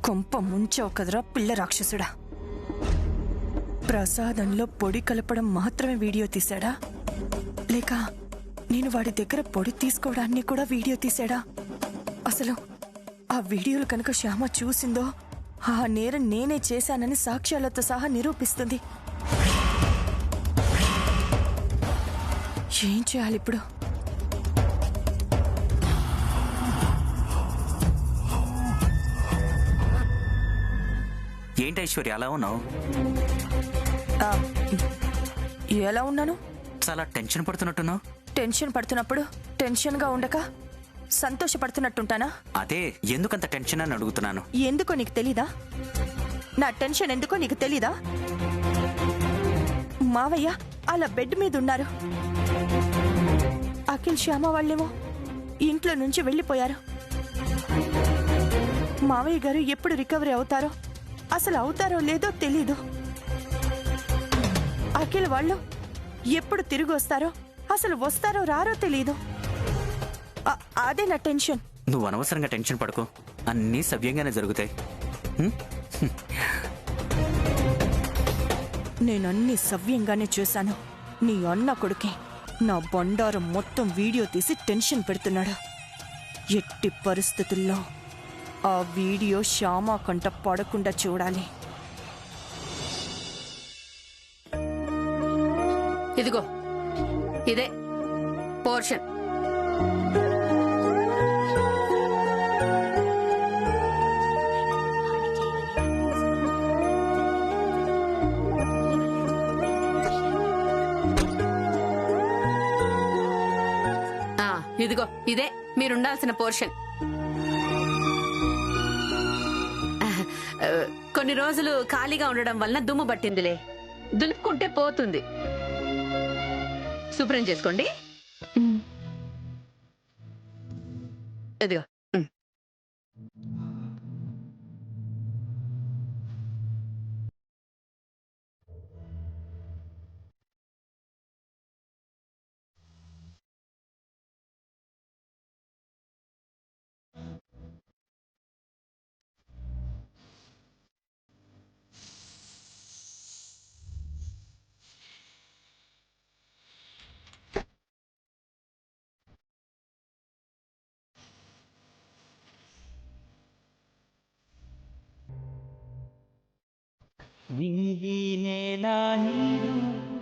కొంప ముంచావు కదరా పిల్ల రాక్షసుడా. ప్రసాదంలో పొడి కలపడం మాత్రమే వీడియో తీశాడా, లేక నేను వాడి దగ్గర పొడి తీసుకోవడాన్ని కూడా వీడియో తీశాడా? అసలు ఆ వీడియోలు కనుక శ్యామ చూసిందో ఆ నేరం నేనే చేశానని సాక్ష్యాలతో సహా నిరూపిస్తుంది. ఏం చేయాలి ఇప్పుడు? ఏంటి ఐశ్వర్య అలా ఉన్నావు? ఎలా ఉన్నాను? చాలా టెన్షన్ పడుతున్నట్టున్నావు. టెన్షన్ పడుతున్నప్పుడు టెన్షన్ గా ఉండక సంతోషపడుతున్నట్టుంటానా? అదే ఎందుకంత టెన్షన్ అని అడుగుతున్నాను. ఎందుకో నీకు తెలీదా? నా టెన్షన్ ఎందుకో నీకు తెలీదా? మావయ్య అలా బెడ్ మీద ఉన్నారు. అఖిల్ శ్యామ వాళ్ళేమో ఇంట్లో నుంచి వెళ్ళిపోయారు. మావయ్య గారు ఎప్పుడు రికవరీ అవుతారో, అసలు అవుతారో లేదో తెలీదు. అఖిల్ వాళ్ళు ఎప్పుడు తిరిగి వస్తారో, అసలు వస్తారో రారో తెలీదు. అదే నా టెన్షన్. నువ్వు అనవసరంగా టెన్షన్ పడుకో, అన్నీ సవ్యంగానే జరుగుతాయి. నేనన్నీ సవ్యంగానే చూశాను. నీ అన్న కొడుకే నా బండారం మొత్తం వీడియో తీసి టెన్షన్ పెడుతున్నాడు. ఎట్టి పరిస్థితుల్లో ఆ వీడియో శ్యామ కంట పడకుండా చూడాలి. ఇదిగో ఇదే పోర్షన్. ఇదిగో ఇదే మీరుండాల్సిన పోర్షన్. కొన్ని రోజులు ఖాళీగా ఉండడం వలన దుమ్ము పట్టిందిలే, దులుపుకుంటే పోతుంది. శుభ్రం చేసుకోండి. ఇదిగో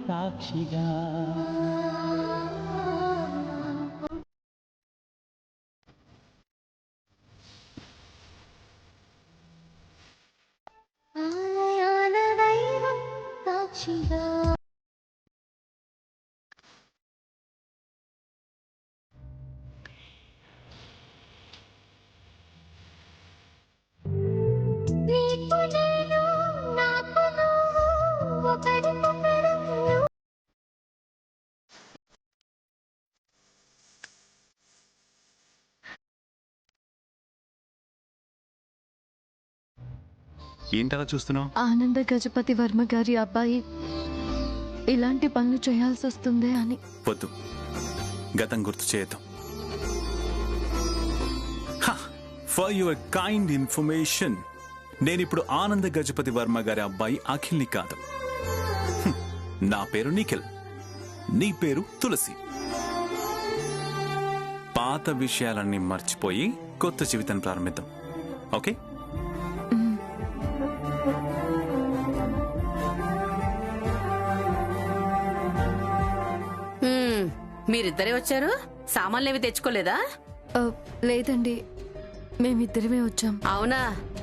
సాక్షిగా సాక్షిగా ఏంటలా చూస్తున్నావు? ఆనంద గజపతి వర్మ గారి అబ్బాయి ఇలాంటి పనులు చేయాల్సి వస్తుందే అని. వద్దు, గతం గుర్తు చేయొద్దు. ఫర్ యువర్ కైండ్ ఇన్ఫర్మేషన్, నేనిప్పుడు ఆనంద గజపతి వర్మ గారి అబ్బాయి అఖిల్ని కాదు. నా పేరు నిఖిల్, నీ పేరు తులసి. పాత విషయాలన్నీ మర్చిపోయి కొత్త జీవితాన్ని ప్రారంభిద్దాం, ఓకే? మీరిద్దరే వచ్చారు? సామాన్లేవి తెచ్చుకోలేదా? లేదండి, మేమిద్దరమే వచ్చాం. అవునా?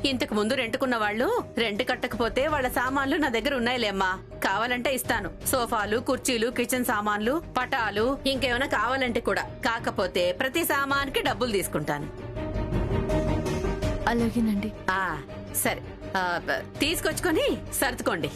ఇంతకు ముందు రెంటుకున్న వాళ్ళు రెంట్ కట్టకపోతే వాళ్ళ సామాన్లు నా దగ్గర ఉన్నాయిలేమ్మా, కావాలంటే ఇస్తాను. సోఫాలు, కుర్చీలు, కిచెన్ సామాన్లు, పటాలు, ఇంకేమైనా కావాలంటే కూడా. కాకపోతే ప్రతి సామాన్కి డబ్బులు తీసుకుంటాను. అలాగేనండి. సరే, తీసుకొచ్చుకొని సర్దుకోండి.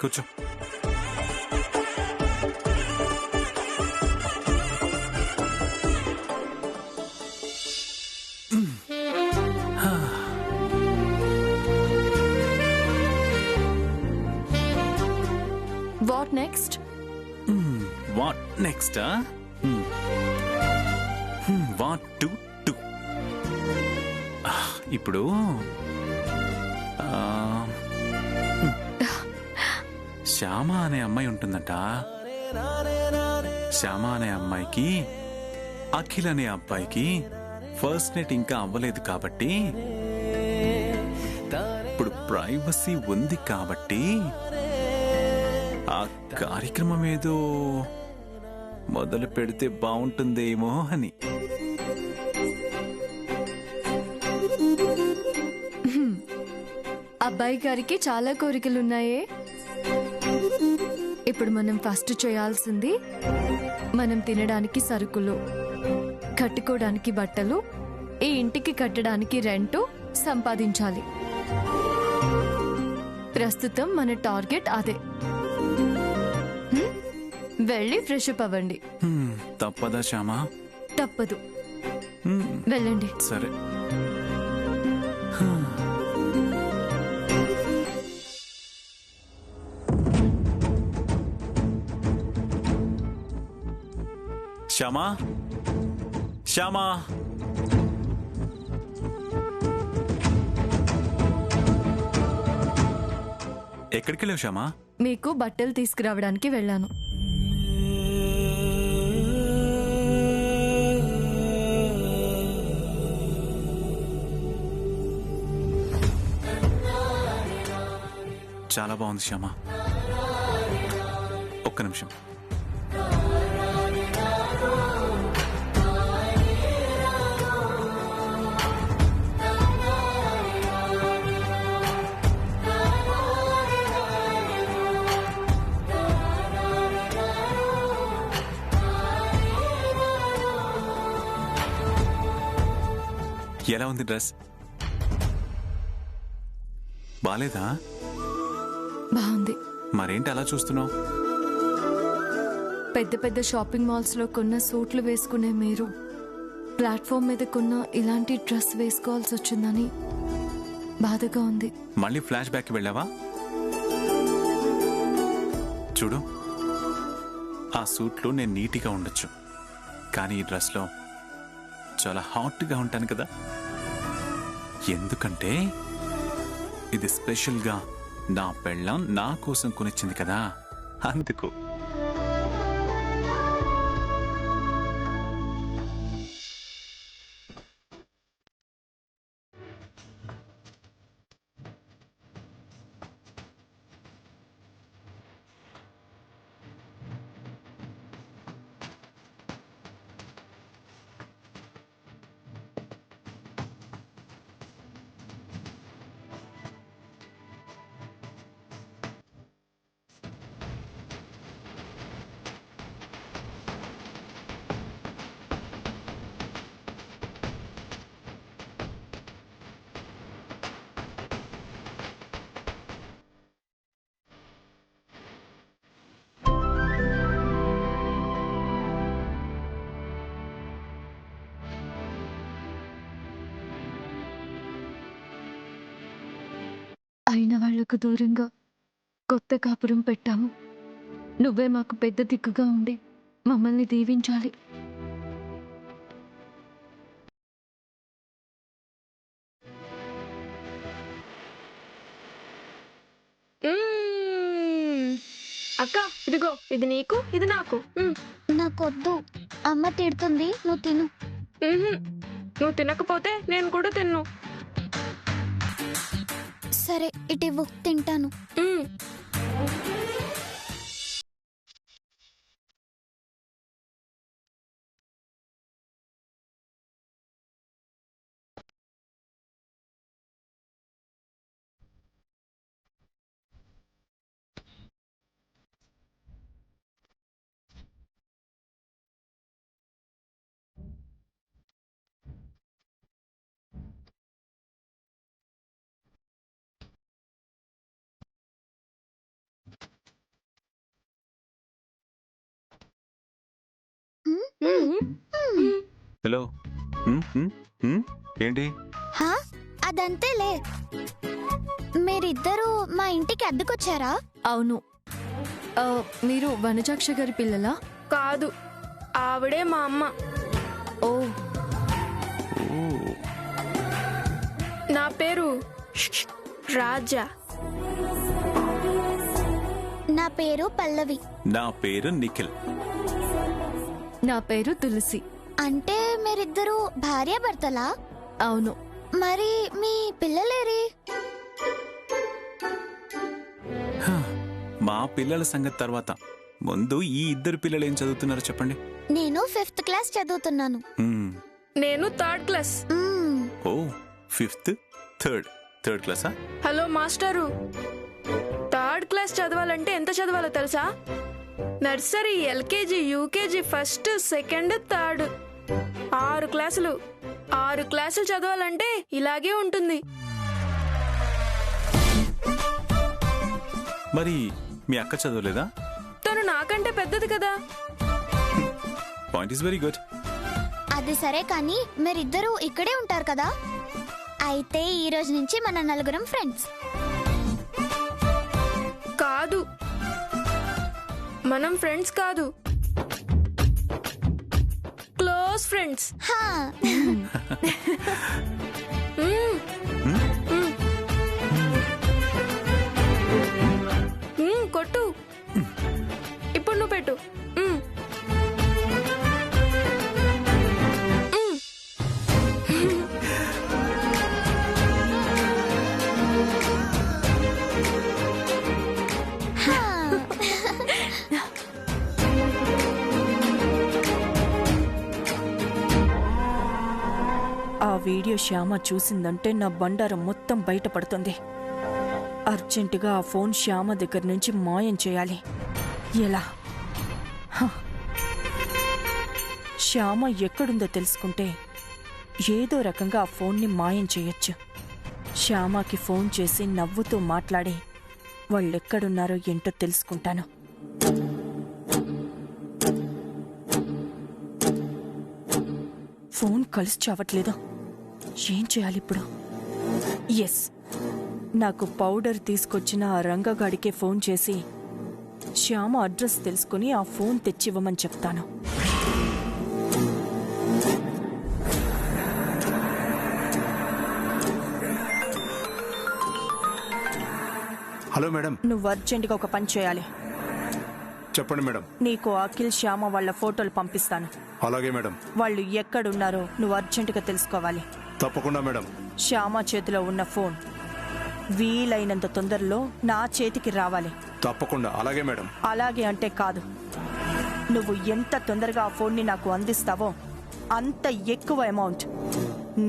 కూర్చో. What next? What next? What to do? ఇప్పుడు శ్యామ అనే అమ్మాయి ఉంటుందట. శ్యామ అనే అమ్మాయికి అఖిల్ అనే అబ్బాయికి ఫస్ట్ నైట్ ఇంకా అవ్వలేదు కాబట్టి ఇప్పుడు ప్రైవసీ ఉంది కాబట్టి ఆ కార్యక్రమం ఏదో మొదలు పెడితే బాగుంటుందేమో అని. అబ్బాయి గారికి చాలా కోరికలున్నాయే. ఇప్పుడు మనం ఫస్ట్ చేయాల్సింది మనం తినడానికి సరుకులు, కట్టుకోవడానికి బట్టలు, ఈ ఇంటికి కట్టడానికి రెంటు సంపాదించాలి. ప్రస్తుతం మన టార్గెట్ అదే. వెళ్ళి ఫ్రెష్ అప్ అవ్వండి. తప్పదా శ్యామా? తప్పదు, వెళ్ళండి. సరే. శ్యామా, శ్యామా, ఎక్కడికి వెళ్ళావు శ్యామా? మీకు బట్టలు తీసుకురావడానికి వెళ్ళాను. చాలా బాగుంది శ్యామా. ఒక్క నిమిషం. ఎలా ఉంది డ్రెస్? బాలేదా? బాగుంది. మరేంటి అలా చూస్తున్నావు? పెద్ద పెద్ద షాపింగ్ మాల్స్ లో కొన్న సూట్లు వేసుకునే మీరు ప్లాట్ఫామ్ మీద కొన్న ఇలాంటి డ్రెస్ వేసుకోవాల్సి వచ్చిందని బాధగా ఉంది. మళ్ళీ ఫ్లాష్ బ్యాక్ వెళ్ళావా? చూడు, ఆ సూట్లో నేను నీట్గా ఉండొచ్చు, కానీ ఈ డ్రెస్లో చాలా హాట్గా ఉంటాను కదా. ఎందుకంటే ఇది స్పెషల్గా నా పెళ్ళాం నా కోసం కొనిచ్చింది కదా, అందుకు. అయిన వాళ్లకు దూరంగా కొత్త కాపురం పెట్టాము. నువ్వే మాకు పెద్ద దిక్కుగా ఉండి మమ్మల్ని దీవించాలి. అక్క ఇదిగో, ఇది నీకు, ఇది నాకు. నాకొద్దు, అమ్మ తిడుతుంది, నువ్వు తిను. నువ్వు తినకపోతే నేను కూడా తిన్ను. సరే ఇటివ్వు, తింటాను. హలో ఏంటి? హా అదంతేలే. మీరిద్దరూ మా ఇంటికి అద్దెకొచ్చారా? అవును. మీరు వనజాక్ష గారి పిల్లలా? కాదు, ఆవిడే మా అమ్మ. ఓ, నా పేరు రాజా. నా పేరు పల్లవి. నా పేరు నిఖిల్. నా పేరు తులసి. అంటే మీరిద్దరూ భార్యాభర్తలా? అవును. మరి మీ పిల్లలేరి? మా పిల్లల సంగతి తర్వాత ముందు ఈ ఇద్దరు పిల్లలు ఏం చదువుతున్నారో చెప్పండి. నేను 5th క్లాస్ చదువుతున్నాను. నేను 3rd క్లాస్. ఓ 5th, 3rd క్లాసా? హలో మాస్టరు, 3rd క్లాస్ చదవాలంటే ఎంత చదవాలో తెలుసా? Nursery, LKG, UKG, 1st, 2nd, 3rd 6 క్లాసులు. 6 క్లాసులు చదవాలంటే ఇలాగే ఉంటుంది. మరి మీ అక్క చదవలేదా? తను నాకంటే పెద్దది కదా. Point is very good. అది సరే కానీ మీరిద్దరూ ఇక్కడే ఉంటారు కదా? అయితే ఈ రోజు నుంచి మన నలుగురం ఫ్రెండ్స్. కాదు, మనం ఫ్రెండ్స్ కాదు, క్లోజ్ ఫ్రెండ్స్. హా కొట్టు. ఇప్పుడు నువ్వు పెట్టు. ఆ వీడియో శ్యామ చూసిందంటే నా బండారం మొత్తం బయటపడుతుంది. అర్జెంటుగా ఆ ఫోన్ శ్యామ దగ్గర నుంచి మాయం చేయాలి. ఎలా? శ్యామ ఎక్కడుందో తెలుసుకుంటే ఏదో రకంగా ఆ ఫోన్ని మాయం చేయొచ్చు. శ్యామకి ఫోన్ చేసి నవ్వుతూ మాట్లాడి వాళ్ళెక్కడున్నారో ఏంటో తెలుసుకుంటాను. ఫోన్ కలిసి చావట్లేదు. ఏం చేయాలి ఇప్పుడు? ఎస్, నాకు పౌడర్ తీసుకొచ్చిన ఆ రంగగాడికే ఫోన్ చేసి శ్యామ అడ్రస్ తెలుసుకుని ఆ ఫోన్ తెచ్చివ్వమని చెప్తాను. Hello madam. నువ్వు అర్జెంటుగా ఒక పని చేయాలి. చెప్పండి మేడం. నీకు అఖిల్ శ్యామ వాళ్ళ ఫోటోలు పంపిస్తాను. అలాగే మేడం. వాళ్ళు ఎక్కడున్నారో నువ్వు అర్జెంటుగా తెలుసుకోవాలి. తప్పకుండా మేడం. శ్యామ చేతిలో ఉన్న ఫోన్ వీలైనంత తొందరలో నా చేతికి రావాలి. తప్పకుండా. అలాగే మేడం. అలాగే అంటే కాదు, నువ్వు ఎంత తొందరగా ఆ ఫోన్ని నాకు అందిస్తావో అంత ఎక్కువ అమౌంట్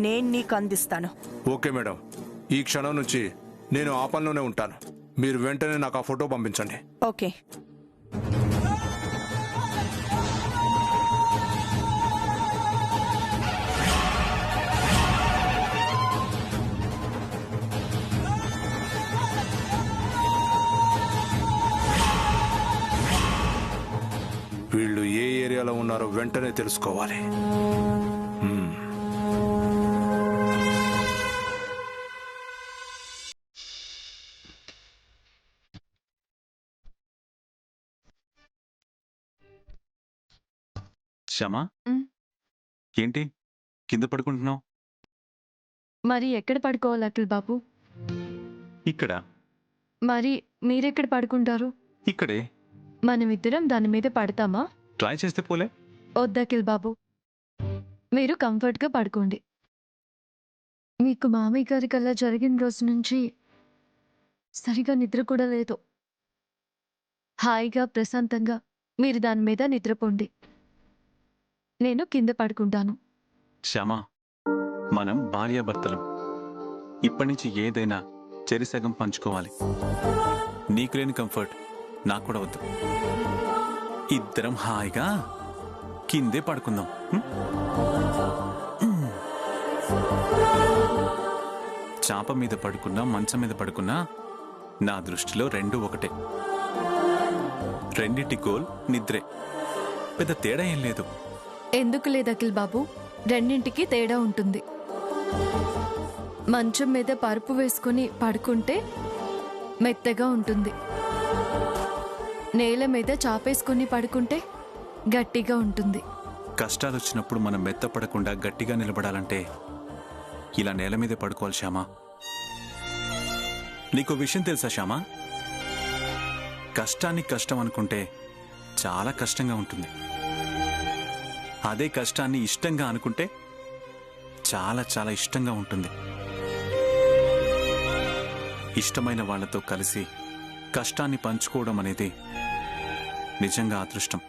నేను నీకు అందిస్తాను. Okay madam. ఈ క్షణం నుంచి నేను ఆ పనిలోనే ఉంటాను. మీరు వెంటనే నాకు ఆ ఫోటో పంపించండి. ఓకే. వీళ్ళు ఏ ఏరియాలో ఉన్నారో వెంటనే తెలుసుకోవాలి. శ్యామా, ఏంటి కింద పడుకుంటున్నావు? మరి ఎక్కడ పడుకోవాలి అఖిల్ బాబు? ఇక్కడ. మరి మీరెక్కడ పడుకుంటారు? ఇక్కడే. మనమిద్దరం దాని మీద పడతామా? ట్రై చేస్తే పోలే. వద్దఖిల్ బాబు, మీరు కంఫర్ట్గా పడుకోండి. మీకు మామయ్య గారి కల్లా జరిగిన రోజు నుంచి సరిగా నిద్ర కూడా లేదు. హాయిగా ప్రశాంతంగా మీరు దాని మీద నిద్రపోండి. నేను కింద పడుకుంటాను. శ్యామా, మనం భార్యాభర్తలం. ఇప్పటి నుంచి ఏదైనా చెరిసగం పంచుకోవాలి. నీకు లేని కంఫర్ట్ నాకు కూడా వద్దు. ఇద్దరం హాయిగా కిందే పడుకుందాం. చాప మీద పడుకున్నా మంచం మీద పడుకున్నా నా దృష్టిలో రెండు ఒకటే. రెండిటి గోల్ నిద్రే. పెద్ద తేడా ఏం లేదు. ఎందుకు లేదు అఖిల్ బాబు, రెండింటికి తేడా ఉంటుంది. మంచం మీద పరుపు వేసుకుని పడుకుంటే మెత్తగా ఉంటుంది, నేల మీద చాపేసుకుని పడుకుంటే గట్టిగా ఉంటుంది. కష్టాలు వచ్చినప్పుడు మనం మెత్తపడకుండా గట్టిగా నిలబడాలంటే ఇలా నేల మీదే పడుకోవాలి శ్యామా. నీకో విషయం తెలుసా శ్యామా? కష్టాన్ని కష్టం అనుకుంటే చాలా కష్టంగా ఉంటుంది. అదే కష్టాన్ని ఇష్టంగా అనుకుంటే చాలా చాలా ఇష్టంగా ఉంటుంది. ఇష్టమైన వాళ్లతో కలిసి కష్టాన్ని పంచుకోవడం అనేది నిజంగా అదృష్టం.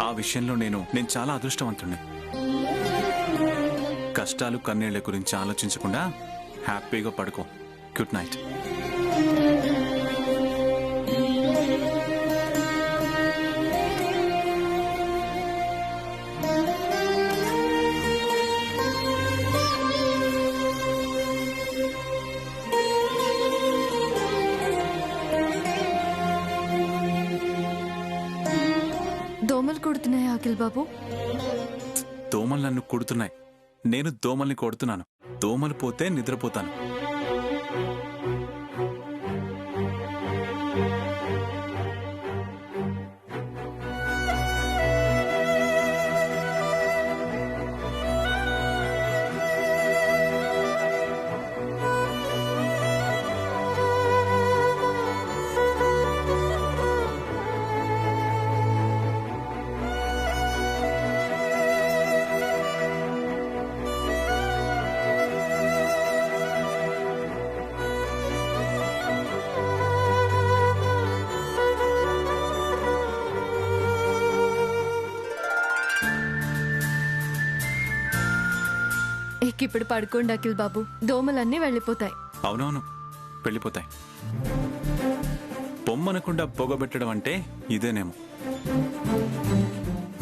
ఆ విషయంలో నేను చాలా అదృష్టవంతుణ్ణి. కష్టాలు కన్నీళ్ల గురించి ఆలోచించకుండా హ్యాపీగా పడుకో. Good night. దోమలు కుడుతున్నాయా అఖిల్ బాబు? దోమలు నన్ను కుడుతున్నాయి, నేను దోమల్ని కొడుతున్నాను. దోమలు పోతే నిద్రపోతాను. ఇప్పుడు పడుకోండి అఖిల్ బాబు, దోమలన్నీ వెళ్ళిపోతాయి. అవునవును, వెళ్ళిపోతాయి. పొమ్మనకుండా పొగబెట్టడం అంటే ఇదేనేమో.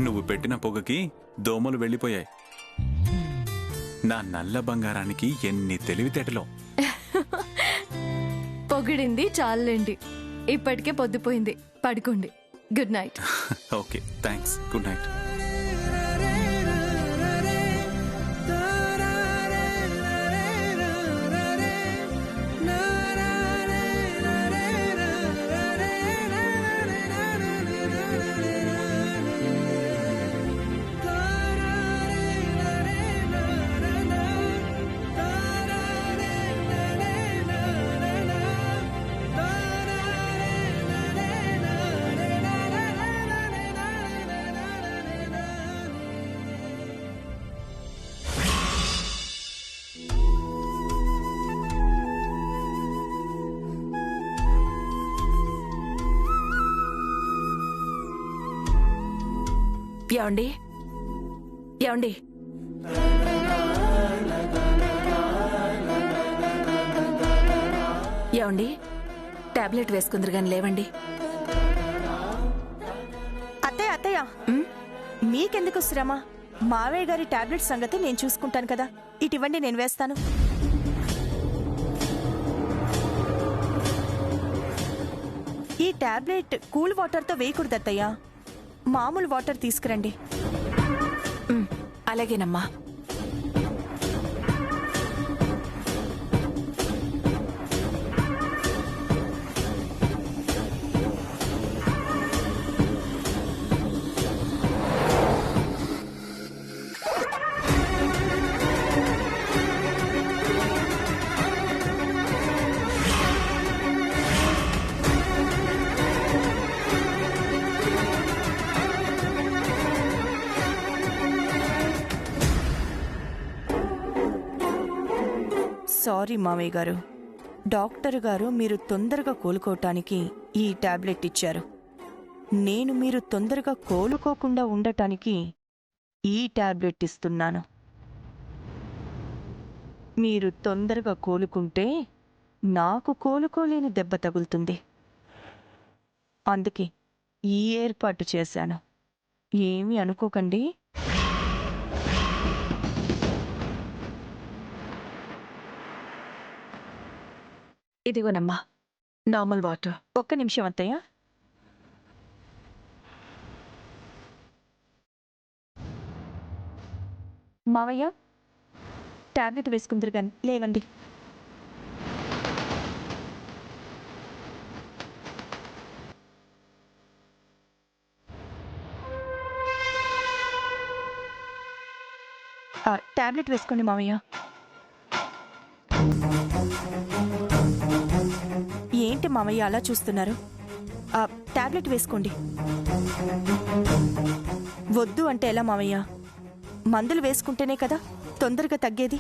నువ్వు పెట్టిన పొగకి దోమలు వెళ్ళిపోయాయి. నా నల్ల బంగారానికి ఎన్ని తెలివితేటలో. పొగిడింది చాలండి, ఇప్పటికే పొద్దుపోయింది. పడుకోండి. Good night. Okay, thanks. Good night. ఏమండి ఏమండి ఏమండి టాబ్లెట్ వేసుకుందరు గాని లేవండి. అత్తయ్య అత్తయ్య, మీకెందుకు శ్రమ? మావయ్య గారి టాబ్లెట్ సంగతి నేను చూసుకుంటాను కదా. ఇటివ్వండి, నేను వేస్తాను. ఈ టాబ్లెట్ కూల్ వాటర్తో వేయకూడదు అత్తయ్య, మామూలు వాటర్ తీసుకురండి. అలాగేనమ్మా. సారీ మావయ్య గారు, డాక్టర్ గారు మీరు తొందరగా కోలుకోవటానికి ఈ టాబ్లెట్ ఇచ్చారు. నేను మీరు తొందరగా కోలుకోకుండా ఉండటానికి ఈ టాబ్లెట్ ఇస్తున్నాను. మీరు తొందరగా కోలుకుంటే నాకు కోలుకోలేని దెబ్బ తగులుతుంది. అందుకే ఈ ఏర్పాటు చేశాను. ఏమీ అనుకోకండి. ఇదిగోనమ్మా నార్మల్ వాటర్. ఒక్క నిమిషం అత్తయ్య. మావయ్య టాబ్లెట్ వేసుకుందరు కానీ లేవండి. టాబ్లెట్ వేసుకోండి మావయ్య. ఏంటి మావయ్య అలా చూస్తున్నారు? టాబ్లెట్ వేసుకోండి. వద్దు అంటే ఎలా మావయ్య? మందులు వేసుకుంటేనే కదా తొందరగా తగ్గేది.